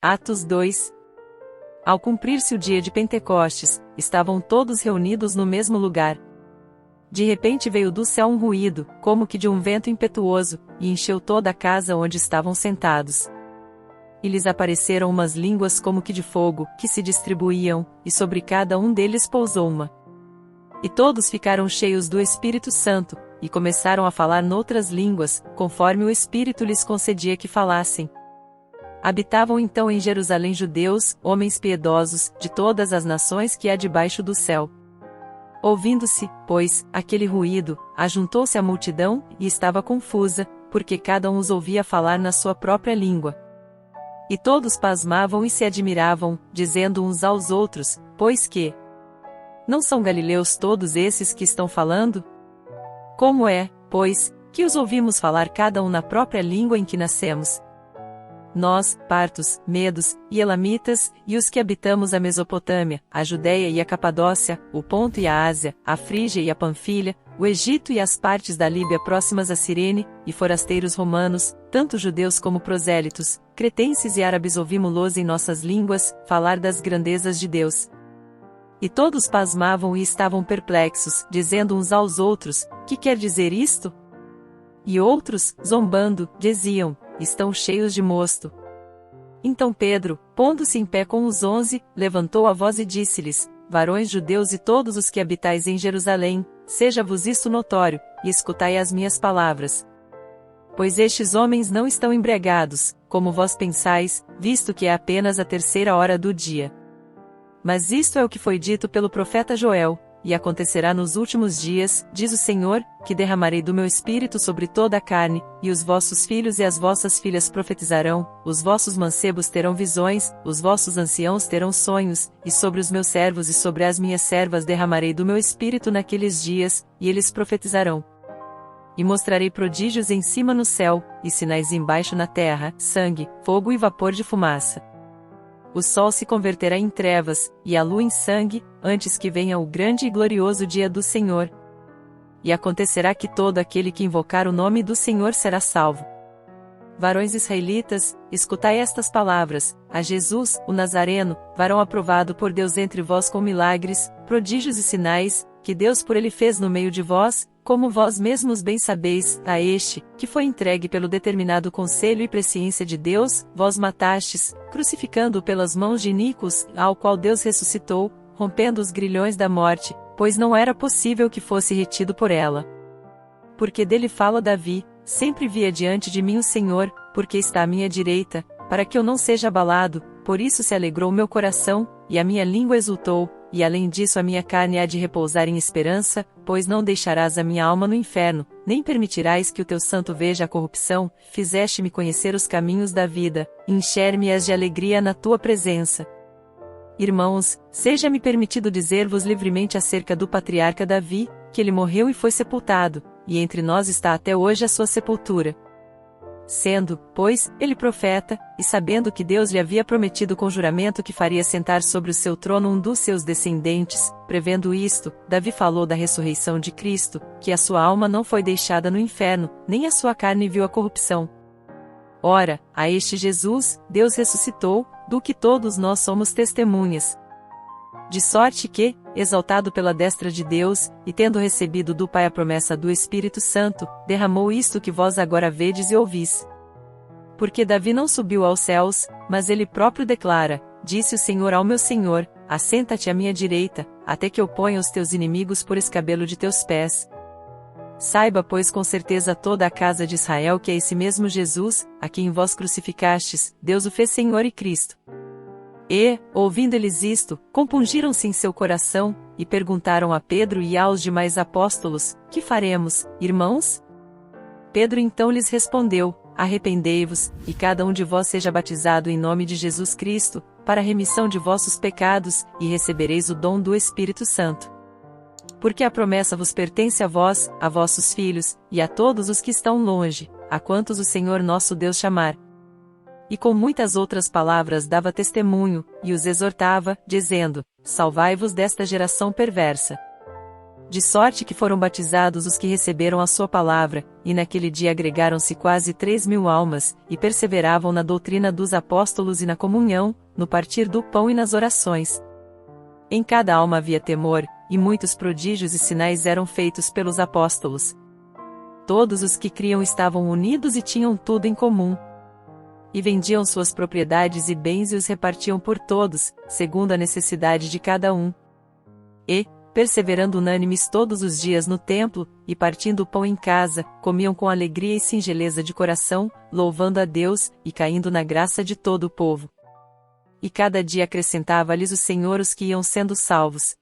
Atos 2. Ao cumprir-se o dia de Pentecostes, estavam todos reunidos no mesmo lugar. De repente veio do céu um ruído, como que de um vento impetuoso, e encheu toda a casa onde estavam sentados. E lhes apareceram umas línguas como que de fogo, que se distribuíam, e sobre cada um deles pousou uma. E todos ficaram cheios do Espírito Santo, e começaram a falar noutras línguas, conforme o Espírito lhes concedia que falassem. Habitavam então em Jerusalém judeus, homens piedosos, de todas as nações que há debaixo do céu. Ouvindo-se, pois, aquele ruído, ajuntou-se a multidão, e estava confusa, porque cada um os ouvia falar na sua própria língua. E todos pasmavam e se admiravam, dizendo uns aos outros, pois que? Não são galileus todos esses que estão falando? Como é, pois, que os ouvimos falar cada um na própria língua em que nascemos? Nós, partos, medos, e elamitas, e os que habitamos a Mesopotâmia, a Judéia e a Capadócia, o Ponto e a Ásia, a Frígia e a Panfilha, o Egito e as partes da Líbia próximas a Cirene, e forasteiros romanos, tanto judeus como prosélitos, cretenses e árabes ouvimo-los em nossas línguas, falar das grandezas de Deus. E todos pasmavam e estavam perplexos, dizendo uns aos outros, que quer dizer isto? E outros, zombando, diziam, estão cheios de mosto. Então Pedro, pondo-se em pé com os 11, levantou a voz e disse-lhes, varões judeus e todos os que habitais em Jerusalém, seja-vos isto notório, e escutai as minhas palavras. Pois estes homens não estão embriagados, como vós pensais, visto que é apenas a 3ª hora do dia. Mas isto é o que foi dito pelo profeta Joel, e acontecerá nos últimos dias, diz o Senhor, que derramarei do meu espírito sobre toda a carne, e os vossos filhos e as vossas filhas profetizarão, os vossos mancebos terão visões, os vossos anciãos terão sonhos, e sobre os meus servos e sobre as minhas servas derramarei do meu espírito naqueles dias, e eles profetizarão. E mostrarei prodígios em cima no céu, e sinais embaixo na terra, sangue, fogo e vapor de fumaça. O sol se converterá em trevas, e a lua em sangue, antes que venha o grande e glorioso dia do Senhor. E acontecerá que todo aquele que invocar o nome do Senhor será salvo. Varões israelitas, escutai estas palavras, a Jesus, o Nazareno, varão aprovado por Deus entre vós com milagres, prodígios e sinais, que Deus por ele fez no meio de vós, como vós mesmos bem sabeis, a este, que foi entregue pelo determinado conselho e presciência de Deus, vós matastes, crucificando-o pelas mãos de iníquos, ao qual Deus ressuscitou, rompendo os grilhões da morte, pois não era possível que fosse retido por ela. Porque dele fala Davi, sempre via diante de mim o Senhor, porque está à minha direita, para que eu não seja abalado, por isso se alegrou meu coração, e a minha língua exultou, e além disso a minha carne há de repousar em esperança, pois não deixarás a minha alma no inferno, nem permitirás que o teu santo veja a corrupção, fizeste-me conhecer os caminhos da vida, encher-me-as de alegria na tua presença. Irmãos, seja-me permitido dizer-vos livremente acerca do patriarca Davi, que ele morreu e foi sepultado, e entre nós está até hoje a sua sepultura. Sendo, pois, ele profeta, e sabendo que Deus lhe havia prometido com juramento que faria sentar sobre o seu trono um dos seus descendentes, prevendo isto, Davi falou da ressurreição de Cristo, que a sua alma não foi deixada no inferno, nem a sua carne viu a corrupção. Ora, a este Jesus, Deus ressuscitou, do que todos nós somos testemunhas. De sorte que, exaltado pela destra de Deus, e tendo recebido do Pai a promessa do Espírito Santo, derramou isto que vós agora vedes e ouvis. Porque Davi não subiu aos céus, mas ele próprio declara, disse o Senhor ao meu Senhor, assenta-te à minha direita, até que eu ponha os teus inimigos por escabelo de teus pés. Saiba pois com certeza toda a casa de Israel que é esse mesmo Jesus, a quem vós crucificastes, Deus o fez Senhor e Cristo. E, ouvindo eles isto, compungiram-se em seu coração, e perguntaram a Pedro e aos demais apóstolos, que faremos, irmãos? Pedro então lhes respondeu, arrependei-vos, e cada um de vós seja batizado em nome de Jesus Cristo, para a remissão de vossos pecados, e recebereis o dom do Espírito Santo. Porque a promessa vos pertence a vós, a vossos filhos, e a todos os que estão longe, a quantos o Senhor nosso Deus chamar. E com muitas outras palavras dava testemunho, e os exortava, dizendo, salvai-vos desta geração perversa. De sorte que foram batizados os que receberam a sua palavra, e naquele dia agregaram-se quase 3.000 almas, e perseveravam na doutrina dos apóstolos e na comunhão, no partir do pão e nas orações. Em cada alma havia temor, e muitos prodígios e sinais eram feitos pelos apóstolos. Todos os que criam estavam unidos e tinham tudo em comum. E vendiam suas propriedades e bens e os repartiam por todos, segundo a necessidade de cada um. E, perseverando unânimes todos os dias no templo, e partindo o pão em casa, comiam com alegria e singeleza de coração, louvando a Deus, e caindo na graça de todo o povo. E cada dia acrescentava-lhes o Senhor os que iam sendo salvos.